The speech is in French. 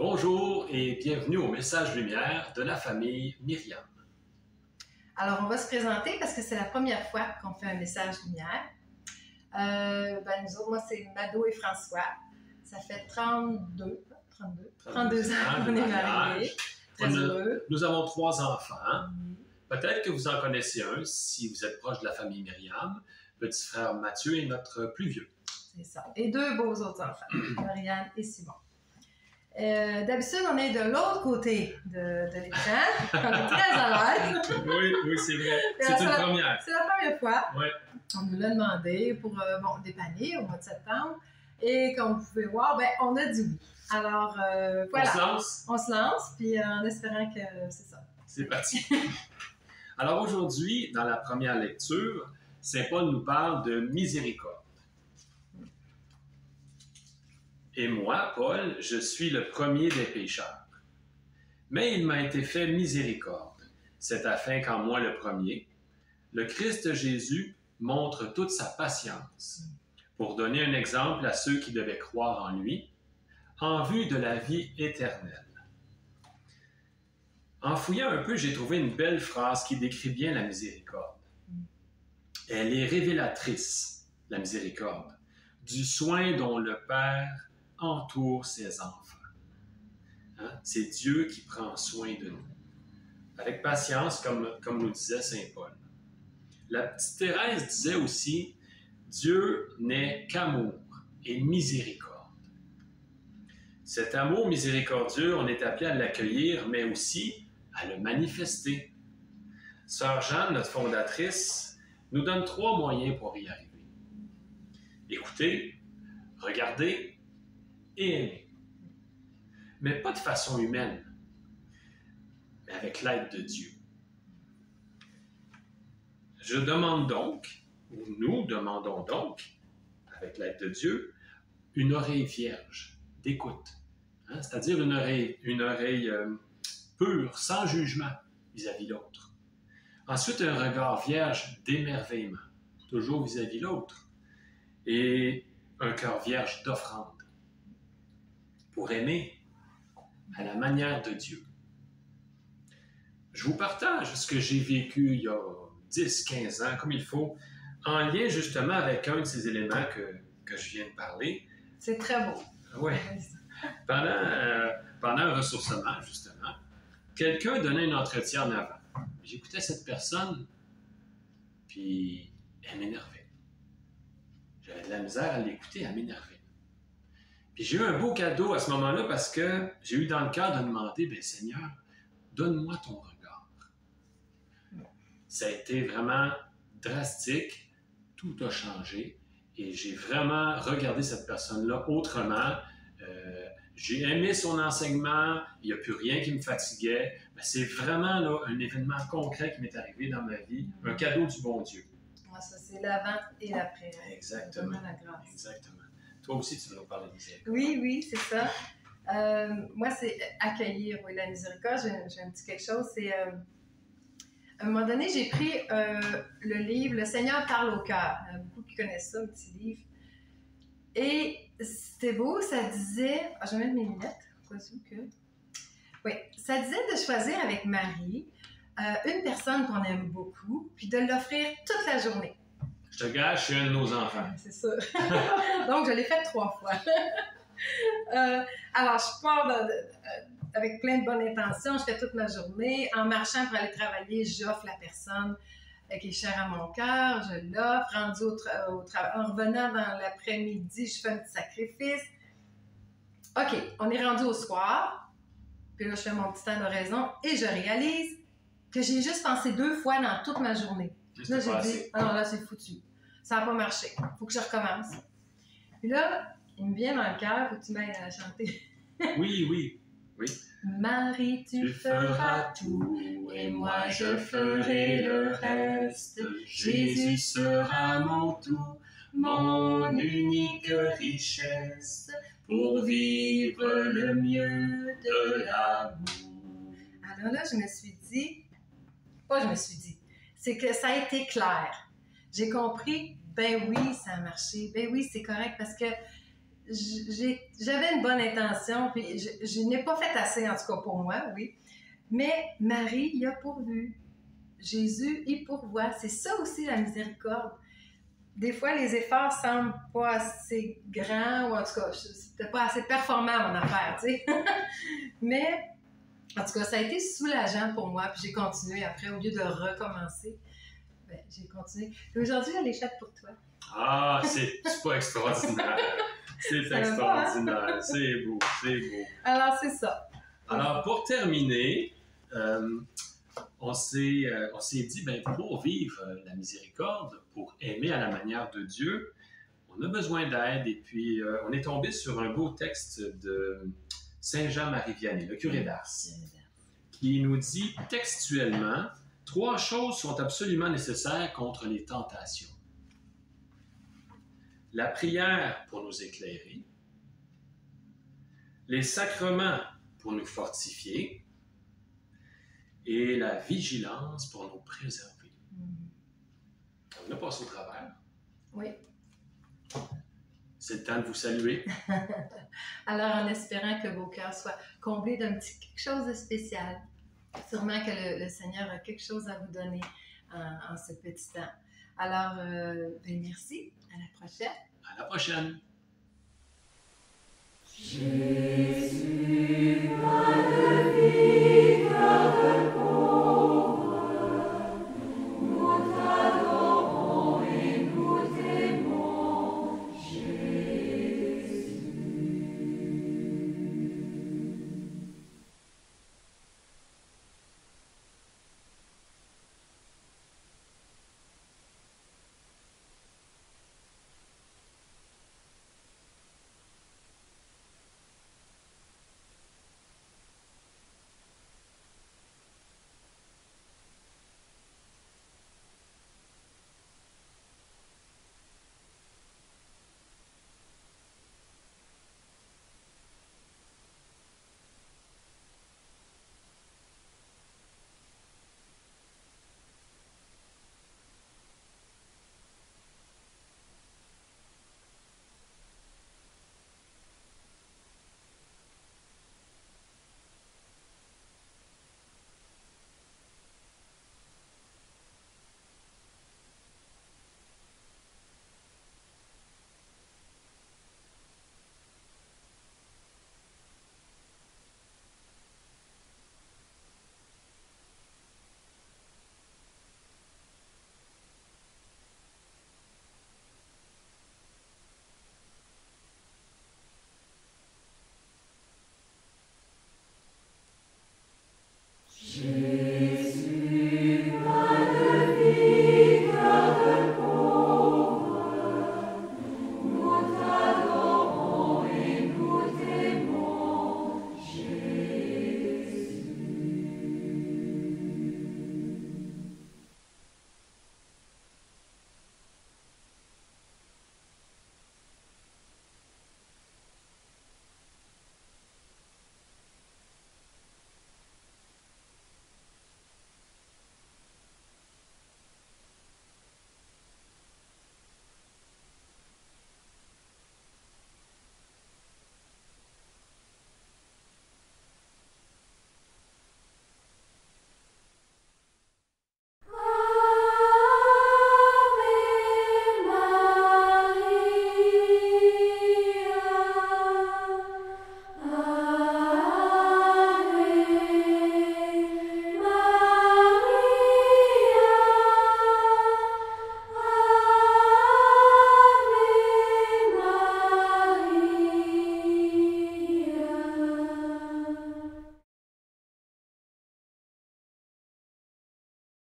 Bonjour et bienvenue au Message Lumière de la famille Myriam. Alors, on va se présenter parce que c'est la première fois qu'on fait un Message Lumière. Nous autres, moi, c'est Mado et François. Ça fait 32 ans qu'on est mariés. Très heureux. Nous avons 3 enfants. Peut-être que vous en connaissez un si vous êtes proche de la famille Myriam. Petit frère Mathieu est notre plus vieux. C'est ça. Et 2 beaux autres enfants, Marianne et Simon. D'habitude, on est de l'autre côté de l'écran. On est très à l'aise. Oui, c'est vrai. C'est une première. C'est la première fois. Oui. On nous l'a demandé pour dépanner au mois de septembre. Et comme vous pouvez voir, on a dit oui. Alors, voilà. On se lance, puis en espérant que c'est ça. C'est parti. Alors aujourd'hui, dans la première lecture, Saint Paul nous parle de miséricorde. Et moi, Paul, je suis le premier des pécheurs. Mais il m'a été fait miséricorde. C'est afin qu'en moi le premier, le Christ Jésus montre toute sa patience pour donner un exemple à ceux qui devaient croire en lui, en vue de la vie éternelle. En fouillant un peu, j'ai trouvé une belle phrase qui décrit bien la miséricorde. Elle est révélatrice, la miséricorde, du soin dont le Père entoure ses enfants. C'est Dieu qui prend soin de nous. Avec patience, comme nous disait Saint Paul. La petite Thérèse disait aussi, Dieu n'est qu'amour et miséricorde. Cet amour miséricordieux, on est appelé à l'accueillir, mais aussi à le manifester. Sœur Jeanne, notre fondatrice, nous donne 3 moyens pour y arriver. Écouter, regarder et aimer. Mais pas de façon humaine, mais avec l'aide de Dieu. Je demande donc, ou nous demandons donc, avec l'aide de Dieu, une oreille vierge d'écoute. C'est-à-dire une oreille pure, sans jugement vis-à-vis de l'autre. Ensuite, un regard vierge d'émerveillement, toujours vis-à-vis de l'autre. Et un cœur vierge d'offrande, pour aimer à la manière de Dieu. Je vous partage ce que j'ai vécu il y a 10-15 ans, comme il faut, en lien justement avec un de ces éléments que je viens de parler. C'est très beau. Oui. Pendant un ressourcement, justement, quelqu'un donnait un entretien en avant. J'écoutais cette personne, puis elle m'énervait. J'avais de la misère à l'écouter, elle m'énervait. Puis j'ai eu un beau cadeau à ce moment-là parce que j'ai eu dans le cœur de demander, Seigneur, donne-moi ton regard. Ça a été vraiment drastique, tout a changé et j'ai vraiment regardé cette personne-là autrement. J'ai aimé son enseignement, il n'y a plus rien qui me fatiguait. C'est vraiment là, un événement concret qui m'est arrivé dans ma vie, un cadeau du bon Dieu. Ça, c'est l'avant et l'après. Exactement. La grâce. Exactement. Toi aussi, tu veux nous parler de miséricorde. Oui, c'est ça. Moi, c'est accueillir la miséricorde. J'ai un petit quelque chose. C'est à un moment donné, j'ai pris le livre Le Seigneur parle au cœur. Il y en a beaucoup qui connaissent ça, un petit livre. Et c'était beau, ça disait... je vais mettre mes lunettes. Oui, ça disait de choisir avec Marie une personne qu'on aime beaucoup, puis de l'offrir toute la journée. Je te gâche, je suis un de nos enfants. C'est ça. Donc, je l'ai fait 3 fois. Alors, je pars avec plein de bonnes intentions. Je fais toute ma journée. En marchant pour aller travailler, j'offre la personne qui est chère à mon cœur. Je l'offre. Rendu au travail. En revenant dans l'après-midi, je fais un petit sacrifice. OK, on est rendu au soir. Puis là, je fais mon petit temps d'oraison et je réalise que j'ai juste pensé 2 fois dans toute ma journée. Là, j'ai dit, non, là, c'est foutu. Ça n'a pas marché. Il faut que je recommence. Puis là, il me vient dans le cœur, il faut que tu m'aides à chanter. Oui. Marie, tu feras tout, et moi je ferai le reste. Jésus sera mon tout, mon unique richesse, pour vivre le mieux de l'amour. Alors là, je me suis dit, c'est que ça a été clair. J'ai compris, oui, ça a marché. Oui, c'est correct parce que j'avais une bonne intention, puis je n'ai pas fait assez, en tout cas pour moi, oui. Mais Marie y a pourvu. Jésus y pourvoit. C'est ça aussi la miséricorde. Des fois, les efforts semblent pas assez grands, ou en tout cas, c'était pas assez performant mon affaire, tu sais. Mais, en tout cas, ça a été soulageant pour moi, puis j'ai continué après, au lieu de recommencer. Ben, j'ai continué. Puis aujourd'hui, j'ai les chattes pour toi. Ah, c'est pas extraordinaire. C'est extraordinaire. Hein? C'est beau, c'est beau. Alors, c'est ça. Alors, pour terminer, on s'est dit, ben, pour vivre la miséricorde, pour aimer à la manière de Dieu, on a besoin d'aide. Et puis, on est tombé sur un beau texte de Saint Jean-Marie Vianney, le curé d'Ars, qui nous dit textuellement, 3 choses sont absolument nécessaires contre les tentations. La prière pour nous éclairer, les sacrements pour nous fortifier et la vigilance pour nous préserver. On a passé au travers. Oui. C'est le temps de vous saluer. Alors, en espérant que vos cœurs soient comblés d'un petit quelque chose de spécial, sûrement que le Seigneur a quelque chose à vous donner en ce petit temps. Alors, ben merci. À la prochaine. À la prochaine. Jésus.